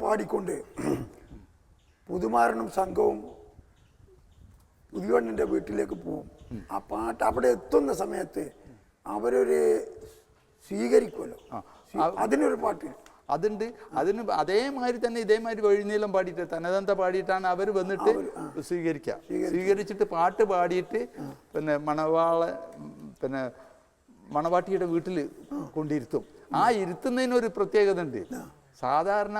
പാടിക്കൊണ്ട് പുതുമാരനും സംഘവും പുതിയവണ്ണിൻ്റെ വീട്ടിലേക്ക് പോകും. ആ പാട്ട് അവിടെ എത്തുന്ന സമയത്ത് അവരൊരു സ്വീകരിക്കുമല്ലോ, അതിനൊരു പാട്ട് അതുണ്ട്. അതിന് അതേമാതിരി തന്നെ ഇതേമാതിരി വഴിനീളം പാടിയിട്ട് തനതന്ത പാടിയിട്ടാണ് അവർ വന്നിട്ട് സ്വീകരിക്കുക. സ്വീകരിച്ചിട്ട് പാട്ട് പാടിയിട്ട് പിന്നെ മണവാട്ടിയുടെ വീട്ടിൽ കൊണ്ടിരുത്തും. ആ ഇരുത്തുന്നതിനൊരു പ്രത്യേകത ഉണ്ട്. സാധാരണ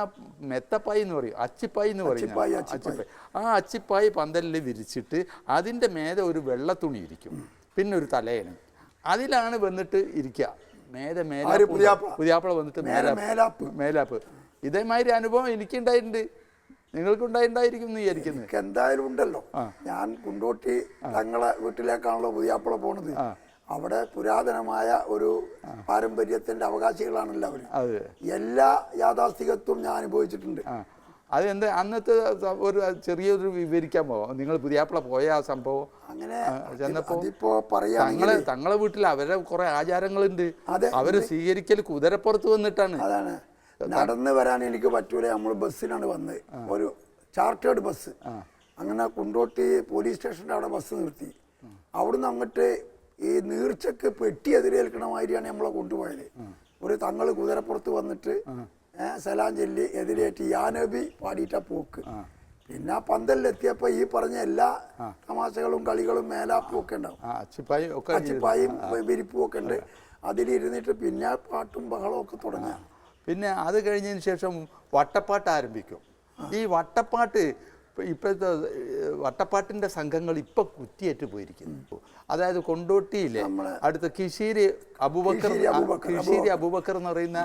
മെത്തപ്പായി എന്ന് പറയും, അച്ചിപ്പായി എന്ന് പറയും. അച്ചിപ്പായി, ആ അച്ചിപ്പായി പന്തലിൽ വിരിച്ചിട്ട് അതിൻ്റെ മേലെ ഒരു വെള്ള തുണി ഇരിക്കും, പിന്നെ ഒരു തലയണം, അതിലാണ് വന്നിട്ട് ഇരിക്കുക. പുതിയാപ്പിള വന്നിട്ട് മേലാപ്പ്. ഇതേമാതിരി അനുഭവം എനിക്കുണ്ടായിട്ടുണ്ട്, നിങ്ങൾക്കുണ്ടായിട്ടുണ്ടായിരിക്കും എന്ന് വിചാരിക്കുന്നു. എന്തായാലും ഉണ്ടല്ലോ. ഞാൻ കുണ്ടോട്ടി തങ്ങളെ വീട്ടിലേക്കാണല്ലോ പുതിയാപ്പിള പോണത്. അവിടെ പുരാതനമായ ഒരു പാരമ്പര്യത്തിന്റെ അവകാശികളാണല്ലോ അവര്. എല്ലാ യാഥാസ്ഥികത്വം ഞാൻ അനുഭവിച്ചിട്ടുണ്ട്. അതെന്താ അന്നത്തെ ഒരു ചെറിയൊരു വിവരിക്കാൻ പോവാം. നിങ്ങൾ പുതിയാപ്പിള പോയ ആ സംഭവം അങ്ങനെ ചെന്നപ്പോ തങ്ങളെ വീട്ടിൽ അവരെ കുറെ ആചാരങ്ങളുണ്ട്. അവര് സ്വീകരിക്കൽ കുതിരപ്പുറത്ത് വന്നിട്ടാണ്. അതാണ്, നടന്ന് വരാൻ എനിക്ക് പറ്റൂല. നമ്മൾ ബസ്സിനാണ് വന്നത്, ഒരു ചാർട്ടേഡ് ബസ്. അങ്ങനെ കുണ്ടോട്ടി പോലീസ് സ്റ്റേഷൻ്റെ അവിടെ ബസ് നിർത്തി. അവിടുന്ന് അങ്ങോട്ട് ഈ നീർച്ചക്ക് പെട്ടി എതിരേൽക്കണ മാതിരിയാണ് നമ്മളെ കൊണ്ടുപോയത്. ഒരു തങ്ങൾ കുതിരപ്പുറത്ത് വന്നിട്ട് സലാം ചൊല്ലി എതിരേറ്റ് യാനബി പാടിയിട്ടാ പോക്ക്. പിന്നെ പന്തലിലെത്തിയപ്പോ ഈ പറഞ്ഞ എല്ലാ തമാശകളും കളികളും മേലാപ്പും ഒക്കെ ഉണ്ടാവും, അച്ചിപ്പായും വിരിപ്പും ഒക്കെ ഉണ്ട്. അതിലിരുന്നിട്ട് പിന്നെ പാട്ടും ബഹളവും ഒക്കെ തുടങ്ങി. പിന്നെ അത് കഴിഞ്ഞതിന് ശേഷം വട്ടപ്പാട്ട് ആരംഭിക്കും. ഈ വട്ടപ്പാട്ട് ഇപ്പോഴത്തെ വട്ടപ്പാട്ടിൻ്റെ സംഘങ്ങൾ ഇപ്പം കുറ്റിയേറ്റ് പോയിരിക്കുന്നു. അതായത് കൊണ്ടോട്ടിയിലെ അടുത്ത കിഷീരി അബൂബക്കർ എന്ന് പറയുന്ന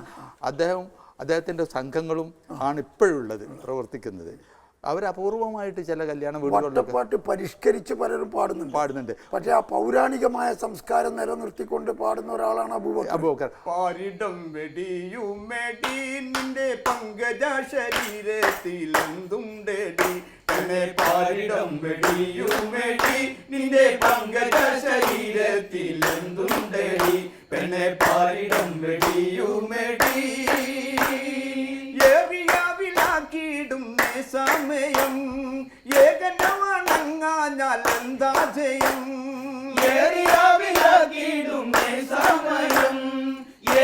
അദ്ദേഹത്തിൻ്റെ സംഘങ്ങളും ആണ് ഇപ്പോഴുള്ളത്, പ്രവർത്തിക്കുന്നത്. അവരപൂർവമായിട്ട് ചില കല്യാണ വീടുകളിലൊക്കെ പരിഷ്കരിച്ച് പലരും പാടുന്നുണ്ട്. പക്ഷെ ആ പൗരാണികമായ സംസ്കാരം നിലനിർത്തിക്കൊണ്ട് പാടുന്ന ഒരാളാണ് അബൂബക്കർ. പാരിടം വെടിയുമെടി നിന്റെ പങ്കജ ശരീരത്തിലെന്തുണ്ടെടി, പാരിടം വെടിയുമെടി നിന്റെ പങ്കജ ശരീരത്തിലെന്തുണ്ടെടി, പെണ്ണെ പാരിടം വെടിയുമെടി ഏവിയാവിലാക്കിയിടും സമയം ഏകനവണങ്ങാഞ്ഞാൽ എന്താ ജയം, ഏറിയാവിലാക്കിയിടും സമയം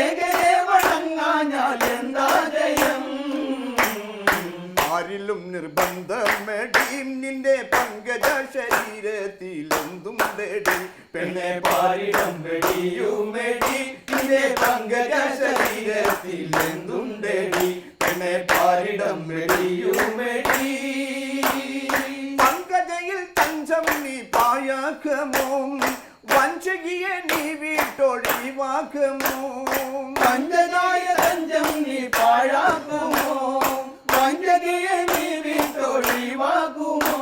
ഏകനെ വണങ്ങാഞ്ഞാൽ എന്താ ജയം, ആരിലും നിർബന്ധമെടി നിന്റെ പങ്കജ ശരീരത്തിലെന്തും തേടി, പെണ്ണെ പാരിടം വെടിയുമെടി നിന്റെ പങ്കജ ശരീരത്തിലെന്തും തേടി, പെണ്ണെ പാരിടം വെടിയുമെടി പങ്കജയിൽ തഞ്ചം നീ പായാക്കമോ, വഞ്ചകിയെ നീ വീട്ടൊഴിവാക്കമോ, പഞ്ചതായ തഞ്ചം നീ പാഴാക്കുമോ, വഞ്ചകിയെ നീ വീട്ടൊഴിവാക്കുമോ,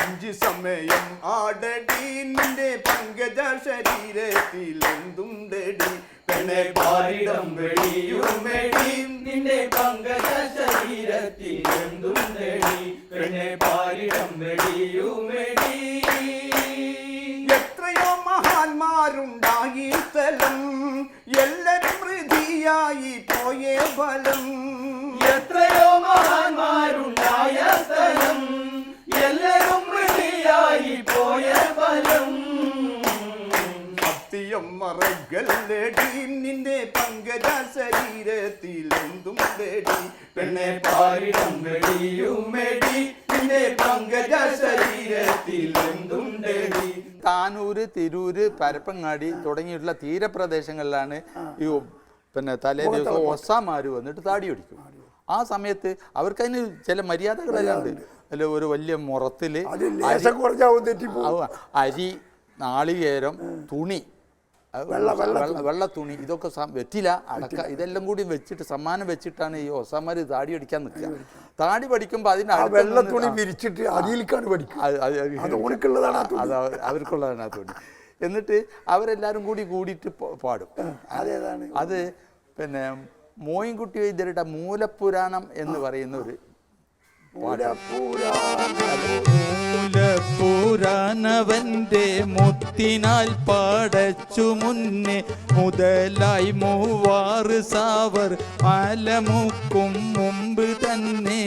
അഞ്ച് സമയം ആടടി നിന്റെ പങ്കജ ശരീരത്തിലെന്തും തേടി, പെണ്ണെ പാരിടം വെടിയുമെടി നിന്റെ പങ്കജ ശരീരത്തിലെന്തും തേടി, പെണ്ണെ പാരിടം വെടിയുമെടി എത്രയോ മഹാന്മാരുണ്ടായി സ്ഥലം എല്ലാരും ഹൃതിയായി പോയേ ഫലം, എത്രയോ മഹാന്മാരുണ്ടായ സ്ഥലം എല്ലാരും ഹൃതിയായി പോയ ഫലം, സത്യം മറകല്ലടി നിന്റെ പങ്കജ ശരീരത്തിലെന്തും തേടി, പെണ്ണെ പാരിടം വെടിയുമെടി നിന്റെ പങ്കജ ശരീരത്തിലെന്തും തേടി. താനൂര്, തിരൂര്, പരപ്പങ്ങാടി തുടങ്ങിയിട്ടുള്ള തീരപ്രദേശങ്ങളിലാണ് ഈ പിന്നെ തലേ ദിവസം ഒസാമാര് വന്നിട്ട് താടി ഒടിക്കും. ആ സമയത്ത് അവർക്കതിന് ചില മര്യാദകളെല്ലാം ഉണ്ട്. അല്ല, ഒരു വലിയ മുറത്തില് അരി, നാളികേരം, തുണി, വെള്ള തുണി, ഇതൊക്കെ വെറ്റില, അടക്ക, ഇതെല്ലാം കൂടി വെച്ചിട്ട് സമ്മാനം വെച്ചിട്ടാണ് ഈ ഒസാമാര് താടി അടിക്കാൻ നിൽക്കുക. താടി പഠിക്കുമ്പോൾ അതിന് വെള്ള തുണി വിരിച്ചിട്ട് അതിലേക്കാണ് പഠിക്കുക, അവർക്കുള്ളതാണ് ആ തുണി. എന്നിട്ട് അവരെല്ലാവരും കൂടിയിട്ട് പാടും. അത് പിന്നെ മോയിൻകുട്ടി വൈദ്യരുടെ മൂലപുരാണം എന്ന് പറയുന്ന ഒരു മൂലപുരാണം തമ്പുരാനവന്റെ മുത്തിനാൽ പാടച്ചു മുന്നേ മുതലായി 3 സാവർ മലമുക്കും മുമ്പ് തന്നെ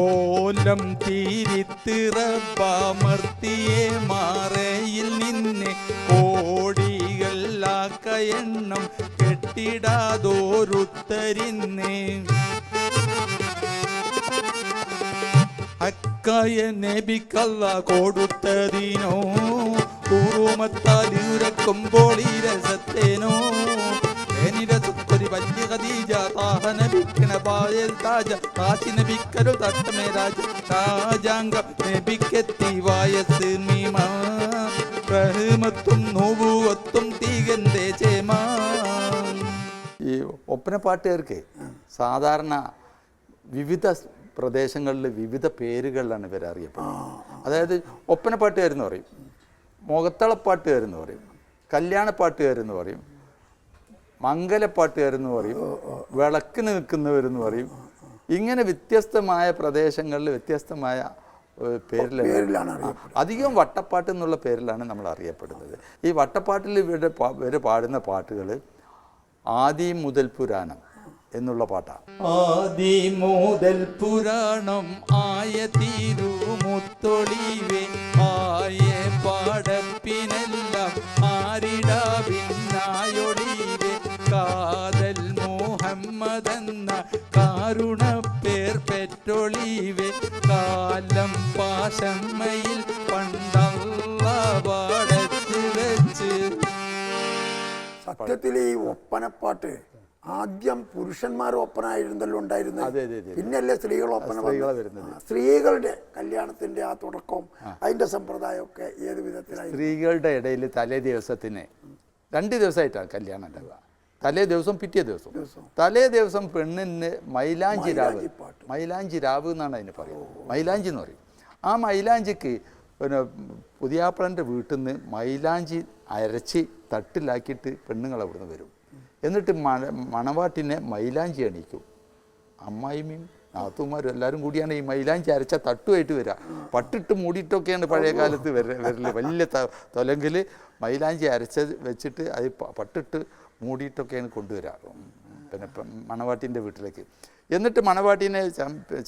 ഓലം തീരിത്തിറപ്പമർത്തിയെ മാറയിൽ നിന്നെ കോടികളാക്ക എണ്ണം കെട്ടിടാതോരുത്തരിന്നേ അക്കായ നബിക്കല്ല കൊടുത്തതിനോ കൂറുമത്താലിരക്കുമ്പോൾ ഈ രസത്തേനോ ഒരു വലിയ ഖദീജ താഹ നബിക്കണ പായൽ താജ കാശി നബിക്കരു തട്ടമേ രാജ രാജാംഗം നബിക്കെത്തി വയസ്സ് മീമ റഹ്മത്തും നുബുവത്തും തികന്റെ ചേമാ. ഈ ഒപ്പനപ്പാട്ടുകാർക്ക് സാധാരണ വിവിധ പ്രദേശങ്ങളിൽ വിവിധ പേരുകളിലാണ് ഇവർ അറിയപ്പെടുന്നത്. അതായത് ഒപ്പനപ്പാട്ടുകാരെന്ന് പറയും, മുഖത്തളപ്പാട്ടുകാരെന്ന് പറയും, കല്യാണപ്പാട്ടുകാരെന്ന് പറയും, മംഗലപ്പാട്ടുകാരെന്ന് പറയും, വിളക്കിന് നിൽക്കുന്നവരെന്ന് പറയും. ഇങ്ങനെ വ്യത്യസ്തമായ പ്രദേശങ്ങളിൽ വ്യത്യസ്തമായ പേരിലാണ് അധികം വട്ടപ്പാട്ട് എന്നുള്ള പേരിലാണ് നമ്മൾ അറിയപ്പെടുന്നത്. ഈ വട്ടപ്പാട്ടിൽ ഇവർ പാടുന്ന പാട്ടുകൾ ആദി മുതൽ പുരാണം എന്നുള്ള പാട്ടാണ്. ആദി മുതൽ പുരാണം ആയ തിരുമുത്തൊളിവേ ആയ പാടപ്പിനെല്ലാം ആരിടാവിനായൊളിവേ കാതൽ മുഹമ്മദെന്ന കാരുണ പേർ പെറ്റൊളിവേ കാലം പാശമ്മയിൽ പണ്ടല്ല പാടത്ത് വെച്ച്. സത്യത്തിൽ ഈ ഒപ്പനപ്പാട്ട് ആദ്യം പുരുഷന്മാർ ഒപ്പനായിരുന്നല്ലോ ഉണ്ടായിരുന്നത്, പിന്നല്ലേ സ്ത്രീകൾ ഒപ്പന വരുന്നത്. സ്ത്രീകളുടെ കല്യാണത്തിന്റെ ആ തുടക്കം അതിന്റെ സമ്പ്രദായമൊക്കെ ഏത് വിധത്തിലായി? സ്ത്രീകളുടെ ഇടയിൽ തലേ ദിവസത്തിന് 2 ദിവസമായിട്ടാണ് കല്യാണം ഉണ്ടാവുക. തലേ ദിവസം പിറ്റേ ദിവസം. തലേ ദിവസം പെണ്ണിന് മൈലാഞ്ചി രാവ് എന്നാണ് അതിന് പറയുന്നത്. മൈലാഞ്ചി എന്ന് പറയും. ആ മൈലാഞ്ചിക്ക് പിന്നെ പുതിയാപ്പളൻ്റെ വീട്ടിൽ നിന്ന് മൈലാഞ്ചി അരച്ച് തട്ടിലാക്കിയിട്ട് പെണ്ണുങ്ങൾ അവിടുന്ന് വരും. എന്നിട്ട് മണവാട്ടിനെ മൈലാഞ്ചി അണിക്കും. അമ്മായിമ്മയും നാത്തുമാരും എല്ലാവരും കൂടിയാണ് ഈ മൈലാഞ്ചി അരച്ച തട്ടുമായിട്ട് വരിക. പട്ടിട്ട് മൂടിയിട്ടൊക്കെയാണ് പഴയ കാലത്ത് വരല്. വലിയ തൊലങ്കിൽ മൈലാഞ്ചി അരച്ച് വെച്ചിട്ട് അത് പട്ടിട്ട് മൂടിയിട്ടൊക്കെയാണ് കൊണ്ടുവരിക പിന്നെ മണവാട്ടിൻ്റെ വീട്ടിലേക്ക്. എന്നിട്ട് മണവാട്ടിനെ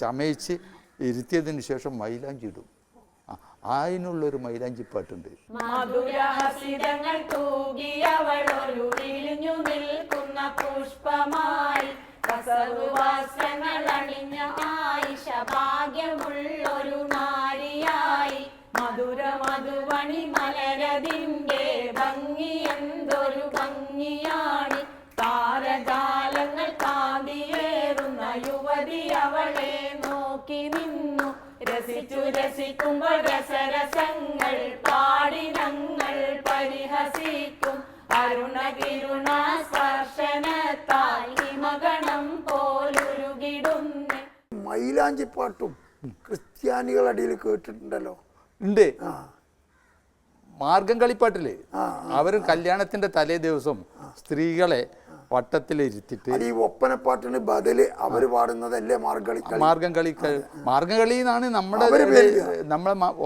ചമയിച്ച് ഇരുത്തിയതിന് ശേഷം മൈലാഞ്ചി ഇടും. അതിനുള്ളൊരു മൈലാഞ്ചി പാട്ടുണ്ട്. മധുരഹസിതങ്ങൾ തൂകിയവളൊരു വിരിഞ്ഞു നിൽക്കുന്ന പുഷ്പമായി വസ്ത്രങ്ങൾ അണിഞ്ഞ ആയിഷ ഭാഗ്യമുള്ളൊരു നാരിയായി മധുര മധുവണി മലരതിന്റെ ഭംഗി എന്തൊരു ഭംഗിയാണ് താരജാലങ്ങൾ കാന്തിയേറുന്ന യുവതി അവളെ നോക്കി നിന്നു രസിക്കുമ്പോൾ രസരസങ്ങൾ പാടി ഞങ്ങൾ പരിഹസിക്കും അരുണകിരുണ സ്പർശനത്താൽ ഹിമഗണം പോലുരുകിടുന്നു. മൈലാഞ്ചിപ്പാട്ടും ക്രിസ്ത്യാനികളുടെ ഇടയിൽ കേട്ടിട്ടുണ്ടല്ലോ. ഉണ്ട്. മാർഗം കളിപ്പാട്ടില് അവരും കല്യാണത്തിന്റെ തലേ ദിവസം സ്ത്രീകളെ വട്ടത്തിലിരുത്തിട്ട് ഈ ഒപ്പനപ്പാട്ടിന് ബദല് അവര് പാടുന്നതല്ലേ മാർഗം കളി എന്നാണ് നമ്മളെ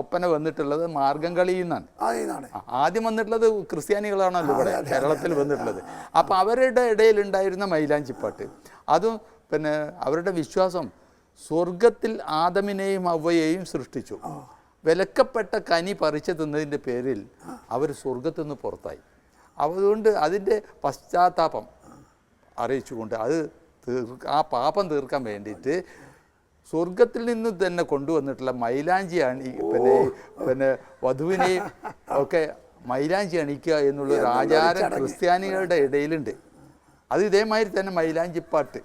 ഒപ്പന വന്നിട്ടുള്ളത്. മാർഗം കളി എന്നാണ് ആദ്യം വന്നിട്ടുള്ളത്. ക്രിസ്ത്യാനികളാണല്ലോ ഇവിടെ കേരളത്തിൽ വന്നിട്ടുള്ളത്. അപ്പൊ അവരുടെ ഇടയിൽ ഉണ്ടായിരുന്ന മൈലാഞ്ചിപ്പാട്ട് അതും പിന്നെ അവരുടെ വിശ്വാസം സ്വർഗത്തിൽ ആദമിനെയും അവയെയും സൃഷ്ടിച്ചു. വിലക്കപ്പെട്ട കനി പറിച്ചു തിന്നതിൻ്റെ പേരിൽ അവർ സ്വർഗത്തു നിന്ന് പുറത്തായി. അതുകൊണ്ട് അതിൻ്റെ പശ്ചാത്താപം അറിയിച്ചുകൊണ്ട് ആ പാപം തീർക്കാൻ വേണ്ടിയിട്ട് സ്വർഗത്തിൽ നിന്ന് തന്നെ കൊണ്ടുവന്നിട്ടുള്ള മൈലാഞ്ചി പിന്നെ വധുവിനെയും ഒക്കെ മൈലാഞ്ചി അണിക്കുക എന്നുള്ളൊരു ആചാരം ക്രിസ്ത്യാനികളുടെ ഇടയിലുണ്ട്. അത് ഇതേമാതിരി തന്നെ മൈലാഞ്ചിപ്പാട്ട്,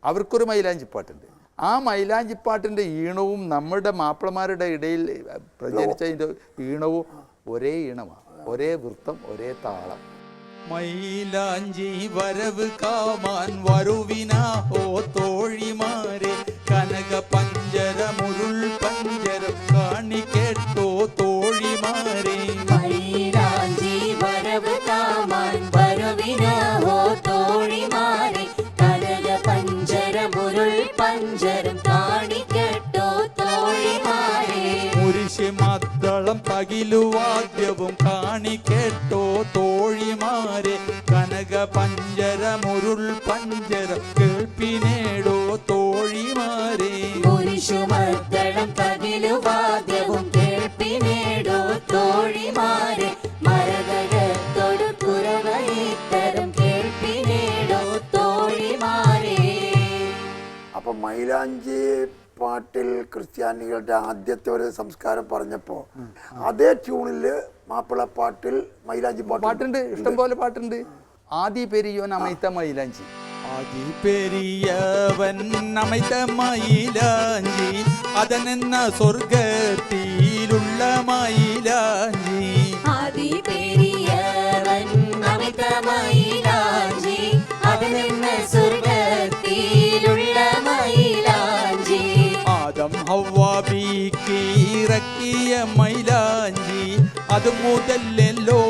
അവർക്കൊരു മൈലാഞ്ചിപ്പാട്ടുണ്ട്. ആ മൈലാഞ്ചിപ്പാട്ടിൻ്റെ ഈണവും നമ്മുടെ മാപ്പിളമാരുടെ ഇടയിൽ പ്രചരിച്ചതിൻ്റെ ഈണവും ഒരേ ഈണമാണ്, ഒരേ വൃത്തം, ഒരേ താളം. മൈലാഞ്ചി വരവ് കാമാൻ വരുവിനാ ഓ തോഴിമാരെ കനക പഞ്ചരമുരുൾ പഞ്ചരം കാണിക്കേട്ടോ തോഴിമാരെ. മൈലാഞ്ചി വരവ് കാമാൻ വരുവിനാ ഓ തോഴിമാരെ കനക പഞ്ചരമുരുൾ പഞ്ചരം കാണിക്കേട്ടോ തകിലുവാദ്യവും കാണിക്കേട്ടോ തോഴിമാരെ കനക പഞ്ചരമുരുൾ പഞ്ചര കേൾപ്പിനേടോ തോഴിമാരെ കുരിശുമർദ്ദളം തകിലുവാദ്യവും കേൾപ്പിനേടോ തോഴിമാരെ മരതകത്തോടു കുരവയിത്തരം കേൾപ്പിനേടോ തോഴിമാരെ. അപ്പം മൈലാഞ്ചി പാട്ടിൽ ക്രിസ്ത്യാനികളുടെ ആദ്യത്തെ ഒരു സംസ്കാരം പറഞ്ഞപ്പോൾ അതേ ട്യൂണിൽ മാപ്പിളപ്പാട്ടിൽ മൈലാഞ്ചി പാട്ടുണ്ട്, ഇഷ്ടം പോലെ പാട്ടുണ്ട്. ആദി പെരിയോൻ അമൈത്ത മൈലാഞ്ചി, ആദി പെരിയവൻ അമൈത്ത മൈലാഞ്ചി അതനെന്ന സ്വർഗത്തിലുള്ള മൈലാഞ്ചി. ആദി പെരിയവൻ അമൈത്ത മൈലാഞ്ചി അതനെന്ന സ്വർഗത്തിലുള്ള മൈലാഞ്ചി. ആദം ഹവ്വ ബീക്കിറക്കിയ മൈലാഞ്ചി അത് മുതലല്ലോ